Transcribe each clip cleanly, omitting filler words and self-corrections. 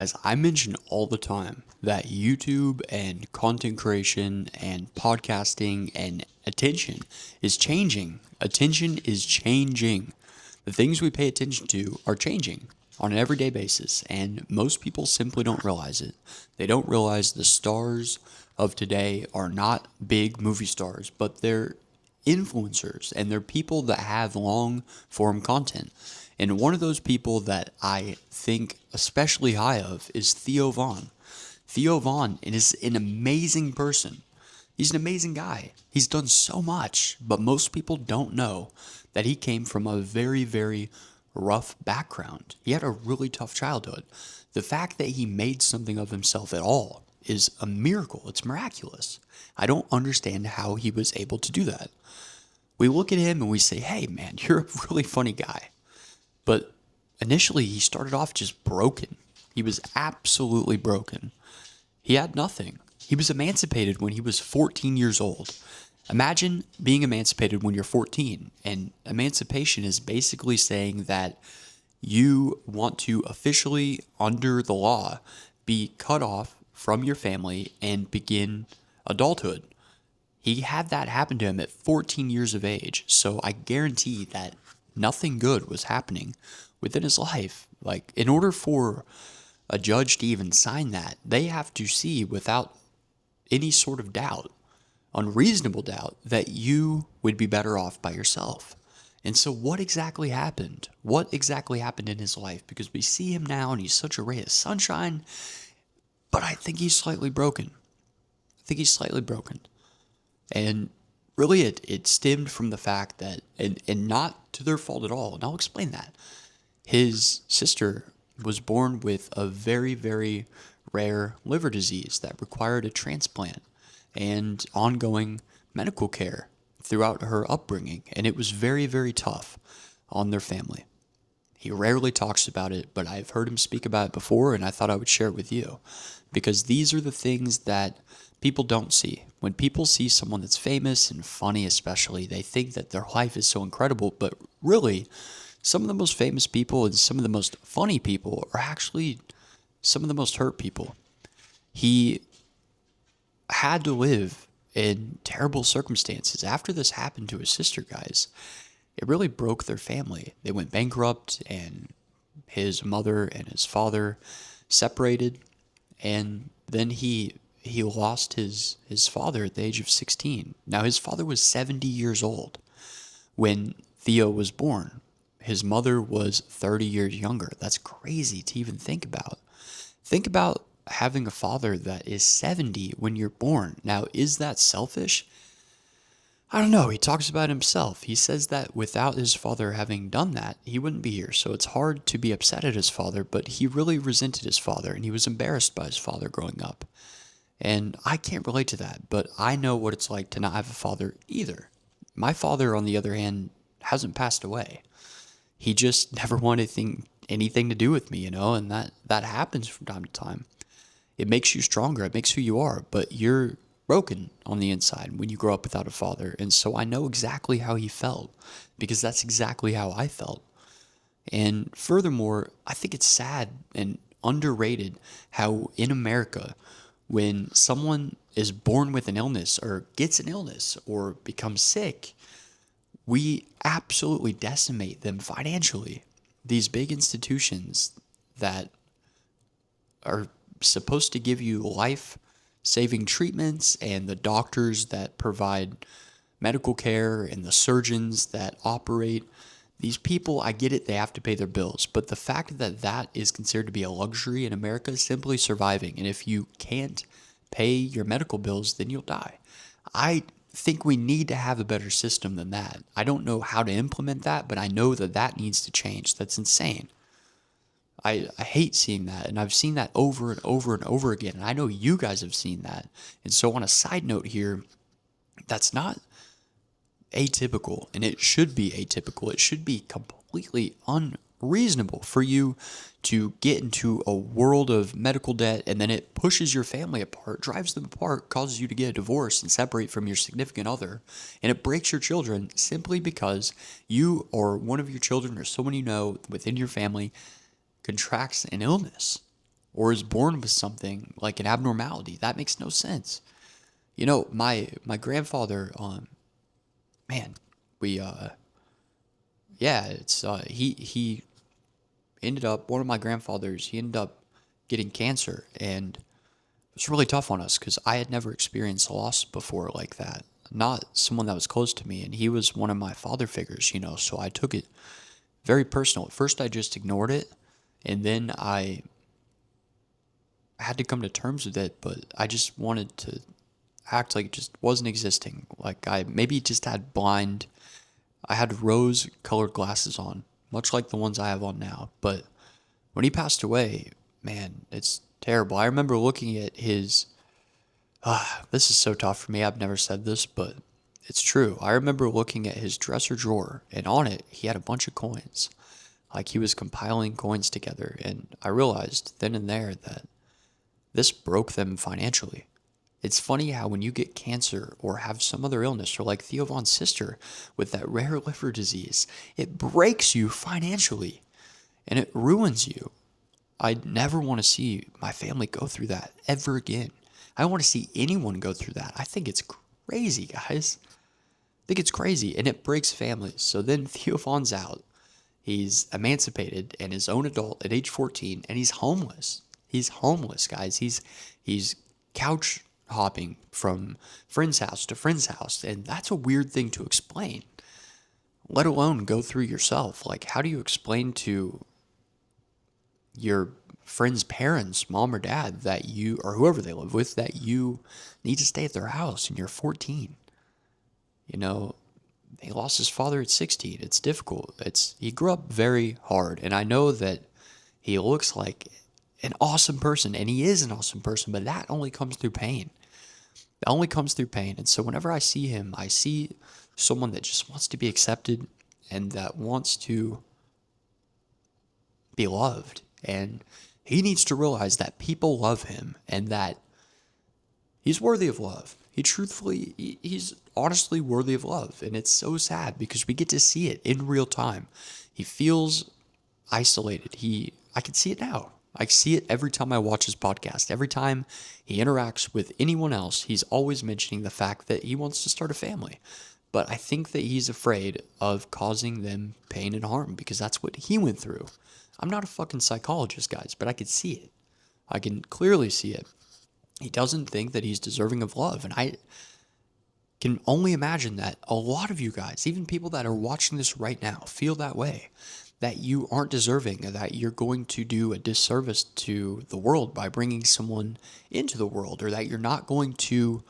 As I mention all the time that YouTube and content creation and podcasting and attention is changing. Attention is changing. The things we pay attention to are changing on an everyday basis, and most people simply don't realize it. They don't realize the stars of today are not big movie stars, but they're influencers and they're people that have long form content. And one of those people that I think especially high of is Theo Vaughn. Theo Vaughn is an amazing person. He's an amazing guy. He's done so much, but most people don't know that he came from a very, very rough background. He had a really tough childhood. The fact that he made something of himself at all is a miracle. It's miraculous. I don't understand how he was able to do that. We look at him and we say, hey, man, you're a really funny guy. But initially, he started off just broken. He was absolutely broken. He had nothing. He was emancipated when he was 14 years old. Imagine being emancipated when you're 14. And emancipation is basically saying that you want to officially, under the law, be cut off from your family and begin adulthood. He had that happen to him at 14 years of age. So I guarantee that nothing good was happening within his life. Like, in order for a judge to even sign that, they have to see without any sort of doubt, unreasonable doubt, that you would be better off by yourself. And so what exactly happened? What exactly happened in his life? Because we see him now and he's such a ray of sunshine, but I think he's slightly broken. And really it stemmed from the fact that, and not to their fault at all, and I'll explain that. His sister was born with a very, very rare liver disease that required a transplant and ongoing medical care throughout her upbringing, and it was very, very tough on their family. He rarely talks about it, but I've heard him speak about it before, and I thought I would share it with you. Because these are the things that people don't see. When people see someone that's famous and funny especially, they think that their life is so incredible, but really, some of the most famous people and some of the most funny people are actually some of the most hurt people. He had to live in terrible circumstances. After this happened to his sister, guys, it really broke their family. They went bankrupt, and his mother and his father separated, and then he lost his father at the age of 16. Now, his father was 70 years old when Theo was born. His mother was 30 years younger. That's crazy to even think about. Think about having a father that is 70 when you're born. Now, is that selfish? I don't know. He talks about himself. He says that without his father having done that, he wouldn't be here. So it's hard to be upset at his father, but he really resented his father and he was embarrassed by his father growing up. And I can't relate to that, but I know what it's like to not have a father either. My father, on the other hand, hasn't passed away. He just never wanted anything to do with me, and that happens from time to time. It makes you stronger. It makes who you are, but you're broken on the inside when you grow up without a father. And so I know exactly how he felt because that's exactly how I felt. And furthermore, I think it's sad and underrated how in America, when someone is born with an illness or gets an illness or becomes sick, we absolutely decimate them financially. These big institutions that are supposed to give you life-saving treatments and the doctors that provide medical care and the surgeons that operate, these people, I get it, they have to pay their bills. But the fact that that is considered to be a luxury in America is simply surviving. And if you can't pay your medical bills, then you'll die. I think we need to have a better system than that. I don't know how to implement that, but I know that that needs to change. That's insane. I hate seeing that, and I've seen that over and over and over again, and I know you guys have seen that. And so on a side note here, that's not atypical, and it should be atypical. It should be completely unreasonable for you to get into a world of medical debt, and then it pushes your family apart, drives them apart, causes you to get a divorce and separate from your significant other, and it breaks your children simply because you or one of your children or someone you know within your family contracts an illness. or is born with something like an abnormality. That makes no sense. You know, my grandfather, man, we yeah, it's he ended up one of my grandfathers. He ended up getting cancer, and it was really tough on us because I had never experienced loss before like that. Not someone that was close to me, and he was one of my father figures, you know. So I took it very personal. At first, I just ignored it, and then I had to come to terms with it. But I just wanted to act like it just wasn't existing. Like I maybe just had blind. I had rose-colored glasses on, much like the ones I have on now. But when he passed away, man, it's terrible. I remember looking at his. This is so tough for me. I've never said this, but it's true. I remember looking at his dresser drawer, and on it, he had a bunch of coins. Like he was compiling coins together, and I realized then and there that this broke them financially. It's funny how when you get cancer or have some other illness, or like Theo Vaughn's sister with that rare liver disease, it breaks you financially and it ruins you. I never want to see my family go through that ever again. I don't want to see anyone go through that. I think it's crazy, guys. I think it's crazy, and it breaks families. So then Theo Vaughn's out. He's emancipated and his own adult at age 14, and he's homeless. He's homeless, guys. He's couch hopping from friend's house to friend's house, and that's a weird thing to explain, let alone go through yourself. Like, how do you explain to your friend's parents, mom or dad, that you, or whoever they live with, that you need to stay at their house and you're 14? You know, he lost his father at 16. It's difficult. He grew up very hard, and I know that he looks like an awesome person, and he is an awesome person, but that only comes through pain. That only comes through pain. And so whenever I see him, I see someone that just wants to be accepted and that wants to be loved. And he needs to realize that people love him and that he's worthy of love. He's honestly worthy of love. And it's so sad because we get to see it in real time. He feels isolated. I can see it now. I see it every time I watch his podcast. Every time he interacts with anyone else, he's always mentioning the fact that he wants to start a family. But I think that he's afraid of causing them pain and harm because that's what he went through. I'm not a fucking psychologist, guys, but I can see it. I can clearly see it. He doesn't think that he's deserving of love. And I can only imagine that a lot of you guys, even people that are watching this right now, feel that way. That you aren't deserving, that you're going to do a disservice to the world by bringing someone into the world, or that you're not going to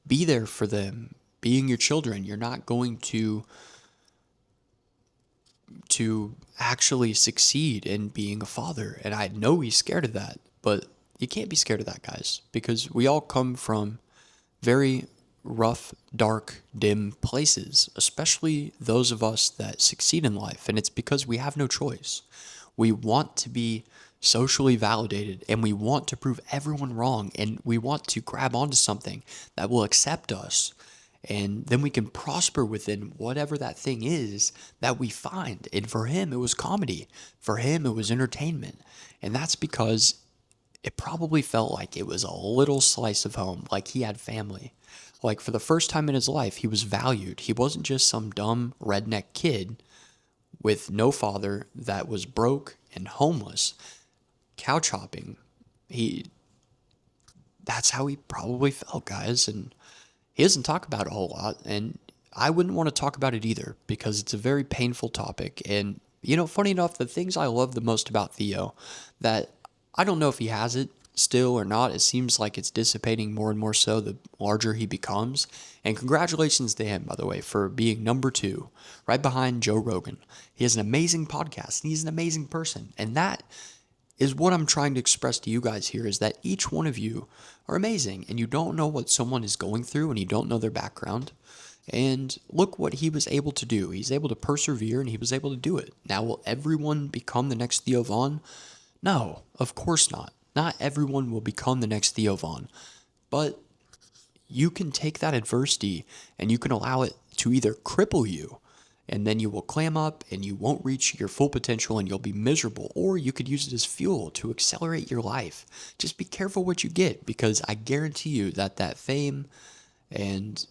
be there for them, being your children. You're not going to actually succeed in being a father. And I know he's scared of that, but you can't be scared of that, guys, because we all come from very rough, dark, dim places, especially those of us that succeed in life. And it's because we have no choice. We want to be socially validated and we want to prove everyone wrong and we want to grab onto something that will accept us. And then we can prosper within whatever that thing is that we find. And for him, it was comedy. For him, it was entertainment. And that's because it probably felt like it was a little slice of home, like he had family. Like for the first time in his life, he was valued. He wasn't just some dumb redneck kid with no father that was broke and homeless, couch hopping. That's how he probably felt, guys. And he doesn't talk about it a whole lot. And I wouldn't want to talk about it either because it's a very painful topic. And, you know, funny enough, the things I love the most about Theo, that I don't know if he has it still or not. It seems like it's dissipating more and more so the larger he becomes. And congratulations to him, by the way, for being number 2, right behind Joe Rogan. He has an amazing podcast and he's an amazing person. And that is what I'm trying to express to you guys here, is that each one of you are amazing and you don't know what someone is going through and you don't know their background. And look what he was able to do. He's able to persevere and he was able to do it. Now, will everyone become the next Theo Vaughn? No, of course not. Not everyone will become the next Theo Vaughn, but you can take that adversity and you can allow it to either cripple you and then you will clam up and you won't reach your full potential and you'll be miserable. Or you could use it as fuel to accelerate your life. Just be careful what you get, because I guarantee you that that fame and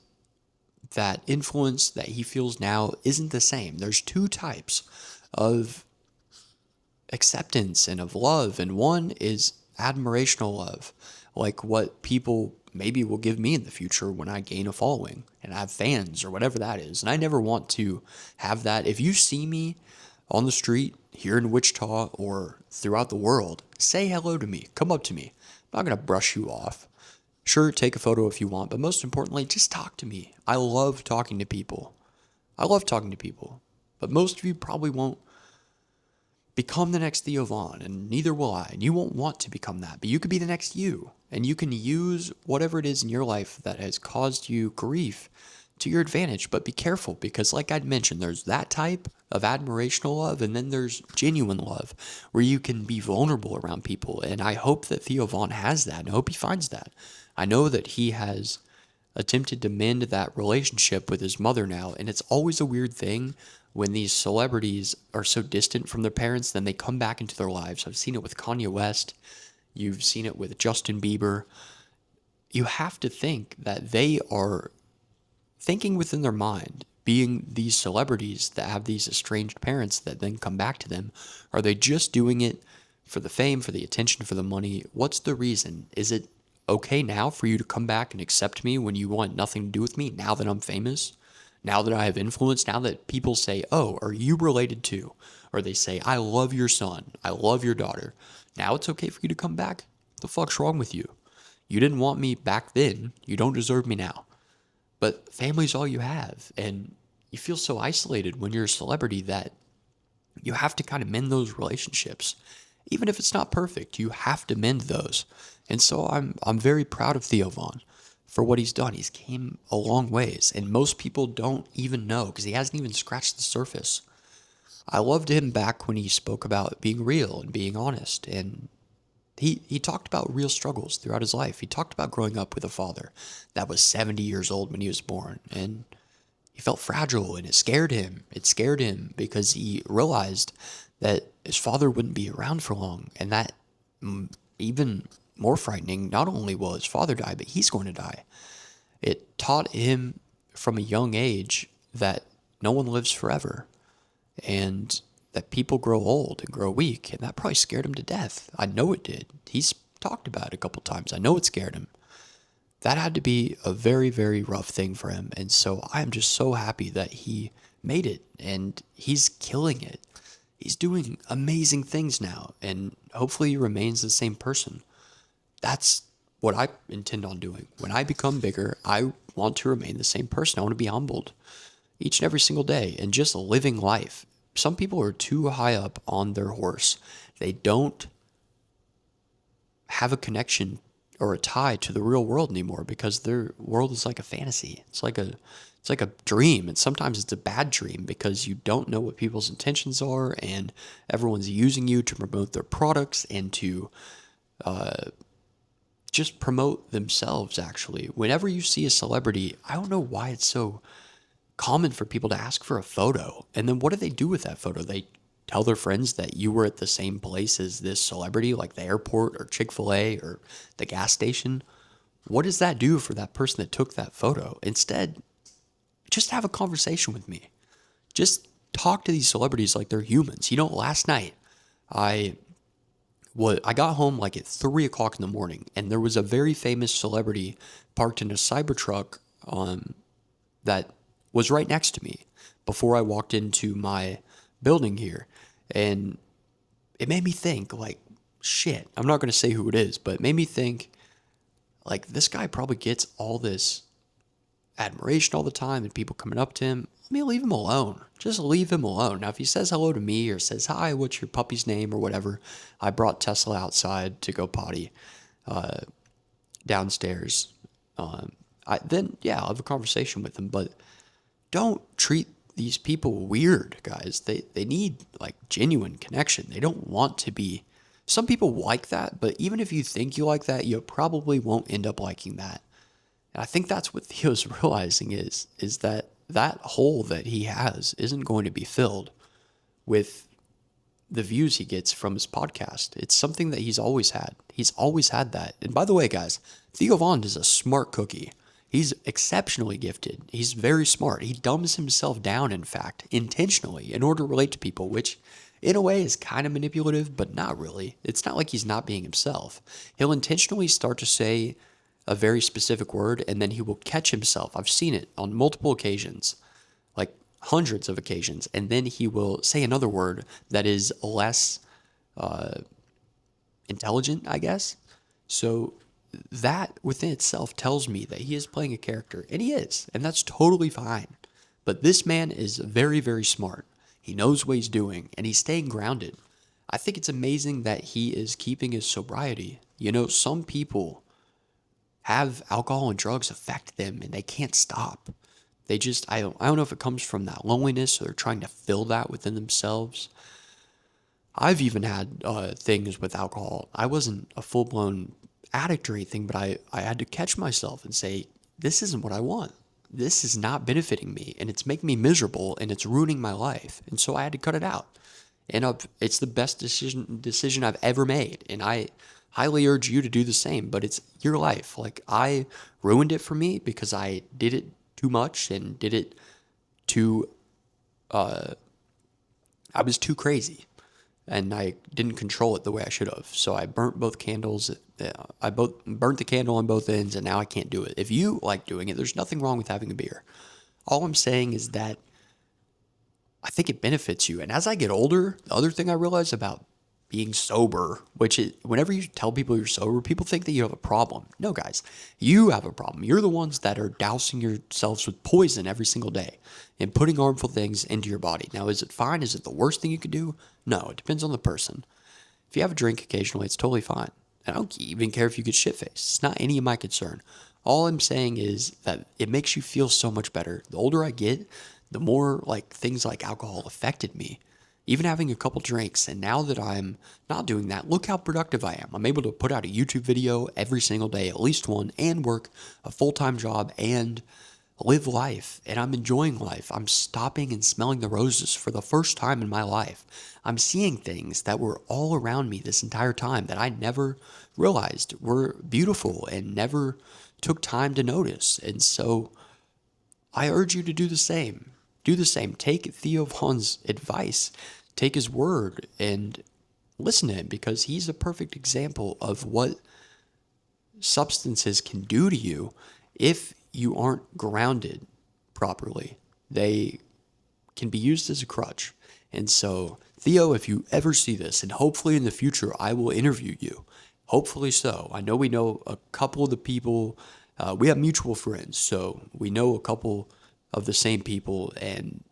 that influence that he feels now isn't the same. There's two types of acceptance and of love, and one is admirational love, like what people maybe will give me in the future when I gain a following and I have fans or whatever that is. And I never want to have that. If you see me on the street here in Wichita or throughout the world, say hello to me, come up to me. I'm not going to brush you off. Sure, take a photo if you want, but most importantly, just talk to me. I love talking to people. But most of you probably won't become the next Theo Vaughn, and neither will I. And you won't want to become that, but you could be the next you. And you can use whatever it is in your life that has caused you grief to your advantage. But be careful, because like I'd mentioned, there's that type of admirational love, and then there's genuine love, where you can be vulnerable around people. And I hope that Theo Vaughn has that, and I hope he finds that. I know that he has attempted to mend that relationship with his mother now, and it's always a weird thing when these celebrities are so distant from their parents, then they come back into their lives. I've seen it with Kanye West. You've seen it with Justin Bieber. You have to think that they are thinking within their mind, being these celebrities that have these estranged parents that then come back to them. Are they just doing it for the fame, for the attention, for the money? What's the reason? Is it okay now for you to come back and accept me when you want nothing to do with me, now that I'm famous? Now that I have influence, now that people say, oh, are you related to? Or they say, I love your son, I love your daughter. Now it's okay for you to come back? What the fuck's wrong with you? You didn't want me back then. You don't deserve me now. But family's all you have. And you feel so isolated when you're a celebrity that you have to kind of mend those relationships. Even if it's not perfect, you have to mend those. And so I'm very proud of Theo Vaughn for what he's done. He's came a long ways, and most people don't even know, because he hasn't even scratched the surface. I loved him back when he spoke about being real and being honest, and he talked about real struggles throughout his life. He talked about growing up with a father that was 70 years old when he was born, and he felt fragile, and it scared him. It scared him because he realized that his father wouldn't be around for long, and that even more frightening, not only will his father die, but he's going to die. It taught him from a young age that no one lives forever, and that people grow old and grow weak, and that probably scared him to death. I know it did. He's talked about it a couple times. I know it scared him. That had to be a very, very rough thing for him, and so I am just so happy that he made it, and he's killing it. He's doing amazing things now, and hopefully he remains the same person. That's what I intend on doing. When I become bigger, I want to remain the same person. I want to be humbled each and every single day and just living life. Some people are too high up on their horse. They don't have a connection or a tie to the real world anymore, because their world is like a fantasy. It's like a dream, and sometimes it's a bad dream because you don't know what people's intentions are, and everyone's using you to promote their products and to just promote themselves, actually. Whenever you see a celebrity, I don't know why it's so common for people to ask for a photo. And then what do they do with that photo? They tell their friends that you were at the same place as this celebrity, like the airport or Chick-fil-A or the gas station. What does that do for that person that took that photo? Instead, just have a conversation with me. Just talk to these celebrities like they're humans. Last night, I got home like at 3 o'clock in the morning, and there was a very famous celebrity parked in a Cybertruck that was right next to me before I walked into my building here. And it made me think, like, shit, I'm not going to say who it is, but it made me think, like, this guy probably gets all this admiration all the time and people coming up to him. Let me leave him alone. Just leave him alone. Now, if he says hello to me or says, hi, what's your puppy's name or whatever, I brought Tesla outside to go potty downstairs. Then, yeah, I'll have a conversation with him, but don't treat these people weird, guys. They need, like, genuine connection. They don't want to be... Some people like that, but even if you think you like that, you probably won't end up liking that. And I think that's what Theo's realizing is that that hole that he has isn't going to be filled with the views he gets from his podcast. It's something that he's always had. He's always had that. And by the way, guys, Theo Vaughn is a smart cookie. He's exceptionally gifted. He's very smart. He dumbs himself down, in fact, intentionally in order to relate to people, which in a way is kind of manipulative, but not really. It's not like he's not being himself. He'll intentionally start to say a very specific word, and then he will catch himself. I've seen it on multiple occasions, like hundreds of occasions, and then he will say another word that is less intelligent, I guess. So that within itself tells me that he is playing a character, and he is, and that's totally fine. But this man is very, very smart. He knows what he's doing, and he's staying grounded. I think it's amazing that he is keeping his sobriety. You know, some people have alcohol and drugs affect them, and they can't stop. They just, I don't know if it comes from that loneliness or they're trying to fill that within themselves. I've even had things with alcohol. I wasn't a full-blown addict or anything, but I had to catch myself and say, this isn't what I want. This is not benefiting me, and it's making me miserable, and it's ruining my life. And so I had to cut it out. And it's the best decision I've ever made, and I highly urge you to do the same. But it's your life. Like, I ruined it for me because I did it too much and did it too. I was too crazy, and I didn't control it the way I should have. So I burnt both candles. I burnt the candle on both ends, and now I can't do it. If you like doing it, there's nothing wrong with having a beer. All I'm saying is that I think it benefits you. And as I get older, the other thing I realize about being sober, which is whenever you tell people you're sober, people think that you have a problem. No, guys, you have a problem. You're the ones that are dousing yourselves with poison every single day and putting harmful things into your body. Now, is it fine? Is it the worst thing you could do? No, it depends on the person. If you have a drink occasionally, it's totally fine. I don't even care if you get shit-faced. It's not any of my concern. All I'm saying is that it makes you feel so much better. The older I get, the more like things like alcohol affected me. Even having a couple drinks, and now that I'm not doing that, look how productive I am. I'm able to put out a YouTube video every single day, at least one, and work a full-time job and live life. And I'm enjoying life. I'm stopping and smelling the roses for the first time in my life. I'm seeing things that were all around me this entire time that I never realized were beautiful and never took time to notice. And so I urge you to do the same. Do the same. Take Theo Vaughn's advice. Take his word and listen to him, because he's a perfect example of what substances can do to you if you aren't grounded properly. They can be used as a crutch. And so, Theo, if you ever see this, and hopefully in the future I will interview you, hopefully so. I know we know a couple of the people, we have mutual friends, so we know a couple of the same people, and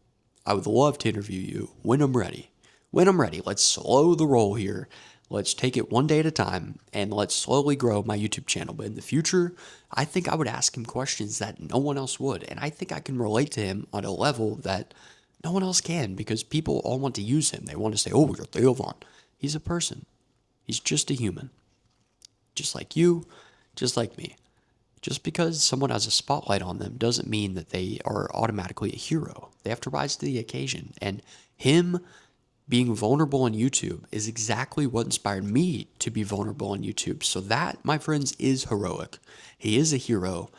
I would love to interview you when I'm ready. When I'm ready, let's slow the roll here. Let's take it one day at a time, and let's slowly grow my YouTube channel. But in the future, I think I would ask him questions that no one else would, and I think I can relate to him on a level that no one else can, because people all want to use him. They want to say, oh, you're Theo Vaughn. He's a person. He's just a human. Just like you, just like me. Just because someone has a spotlight on them doesn't mean that they are automatically a hero. They have to rise to the occasion. And him being vulnerable on YouTube is exactly what inspired me to be vulnerable on YouTube. So that, my friends, is heroic. He is a hero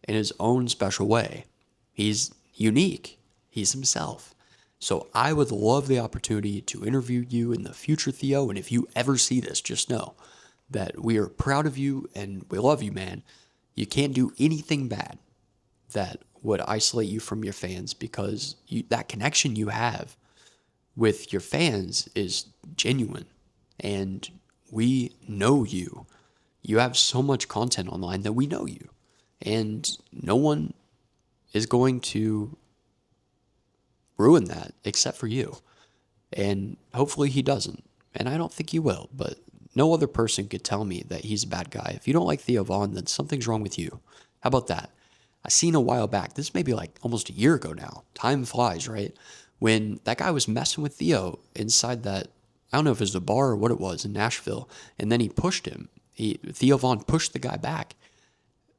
in his own special way. He's unique. He's himself. So I would love the opportunity to interview you in the future, Theo. And if you ever see this, just know that we are proud of you and we love you, man. You can't do anything bad that would isolate you from your fans, because that connection you have with your fans is genuine, and we know you. You have so much content online that we know you, and no one is going to ruin that except for you. And hopefully he doesn't, and I don't think he will, but no other person could tell me that he's a bad guy. If you don't like Theo Vaughn, then something's wrong with you. How about that? I seen a while back, this may be like almost a year ago now. Time flies, right? When that guy was messing with Theo inside that, I don't know if it was a bar or what it was in Nashville, and then he pushed him. Theo Vaughn pushed the guy back.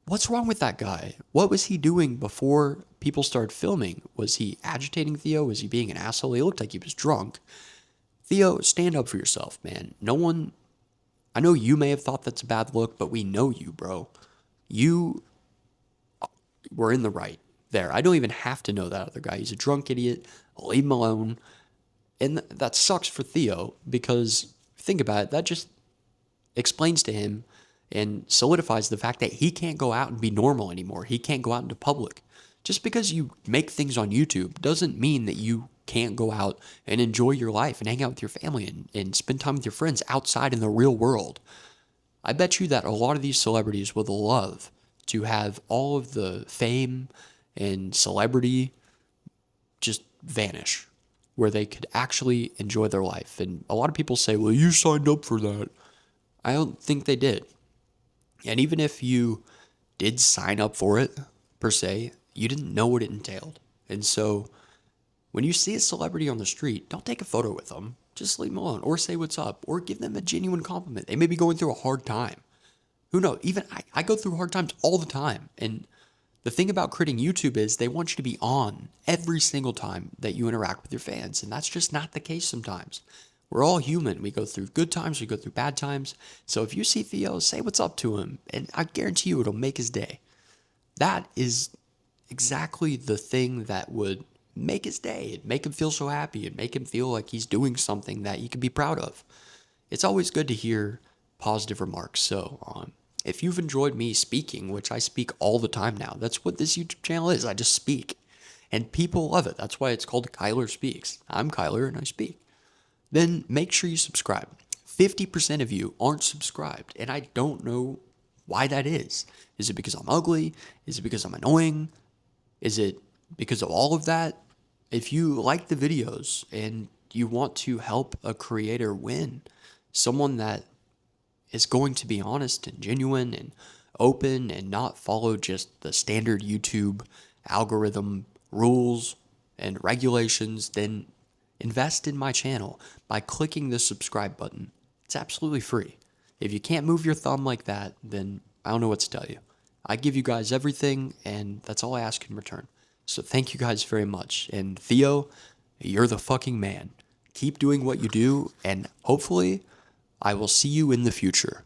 What's wrong with that guy? What was he doing before people started filming? Was he agitating Theo? Was he being an asshole? He looked like he was drunk. Theo, stand up for yourself, man. No one, I know you may have thought that's a bad look, but we know you, bro. You were in the right there. I don't even have to know that other guy. He's a drunk idiot. Leave him alone. And that sucks for Theo because think about it, that just explains to him and solidifies the fact that he can't go out and be normal anymore. He can't go out into public. Just because you make things on YouTube doesn't mean that you can't go out and enjoy your life and hang out with your family and spend time with your friends outside in the real world. I bet you that a lot of these celebrities would love to have all of the fame and celebrity just vanish, where they could actually enjoy their life. And a lot of people say, well, you signed up for that. I don't think they did. And even if you did sign up for it, per se, you didn't know what it entailed. And so when you see a celebrity on the street, don't take a photo with them. Just leave them alone or say what's up or give them a genuine compliment. They may be going through a hard time. Who knows? Even I go through hard times all the time. And the thing about creating YouTube is they want you to be on every single time that you interact with your fans. And that's just not the case sometimes. We're all human. We go through good times, we go through bad times. So if you see Theo, say what's up to him. And I guarantee you it'll make his day. That is exactly the thing that would make his day. It'd make him feel so happy. It'd make him feel like he's doing something that he could be proud of. It's always good to hear positive remarks. So, if you've enjoyed me speaking, which I speak all the time now, that's what this YouTube channel is. I just speak. And people love it. That's why it's called Kyler Speaks. I'm Kyler and I speak. Then make sure you subscribe. 50% of you aren't subscribed, and I don't know why that is. Is it because I'm ugly? Is it because I'm annoying? Is it because of all of that? If you like the videos and you want to help a creator win, someone that is going to be honest and genuine and open and not follow just the standard YouTube algorithm rules and regulations, then invest in my channel by clicking the subscribe button. It's absolutely free. If you can't move your thumb like that, then I don't know what to tell you. I give you guys everything, and that's all I ask in return. So thank you guys very much. And Theo, you're the fucking man. Keep doing what you do, and hopefully I will see you in the future.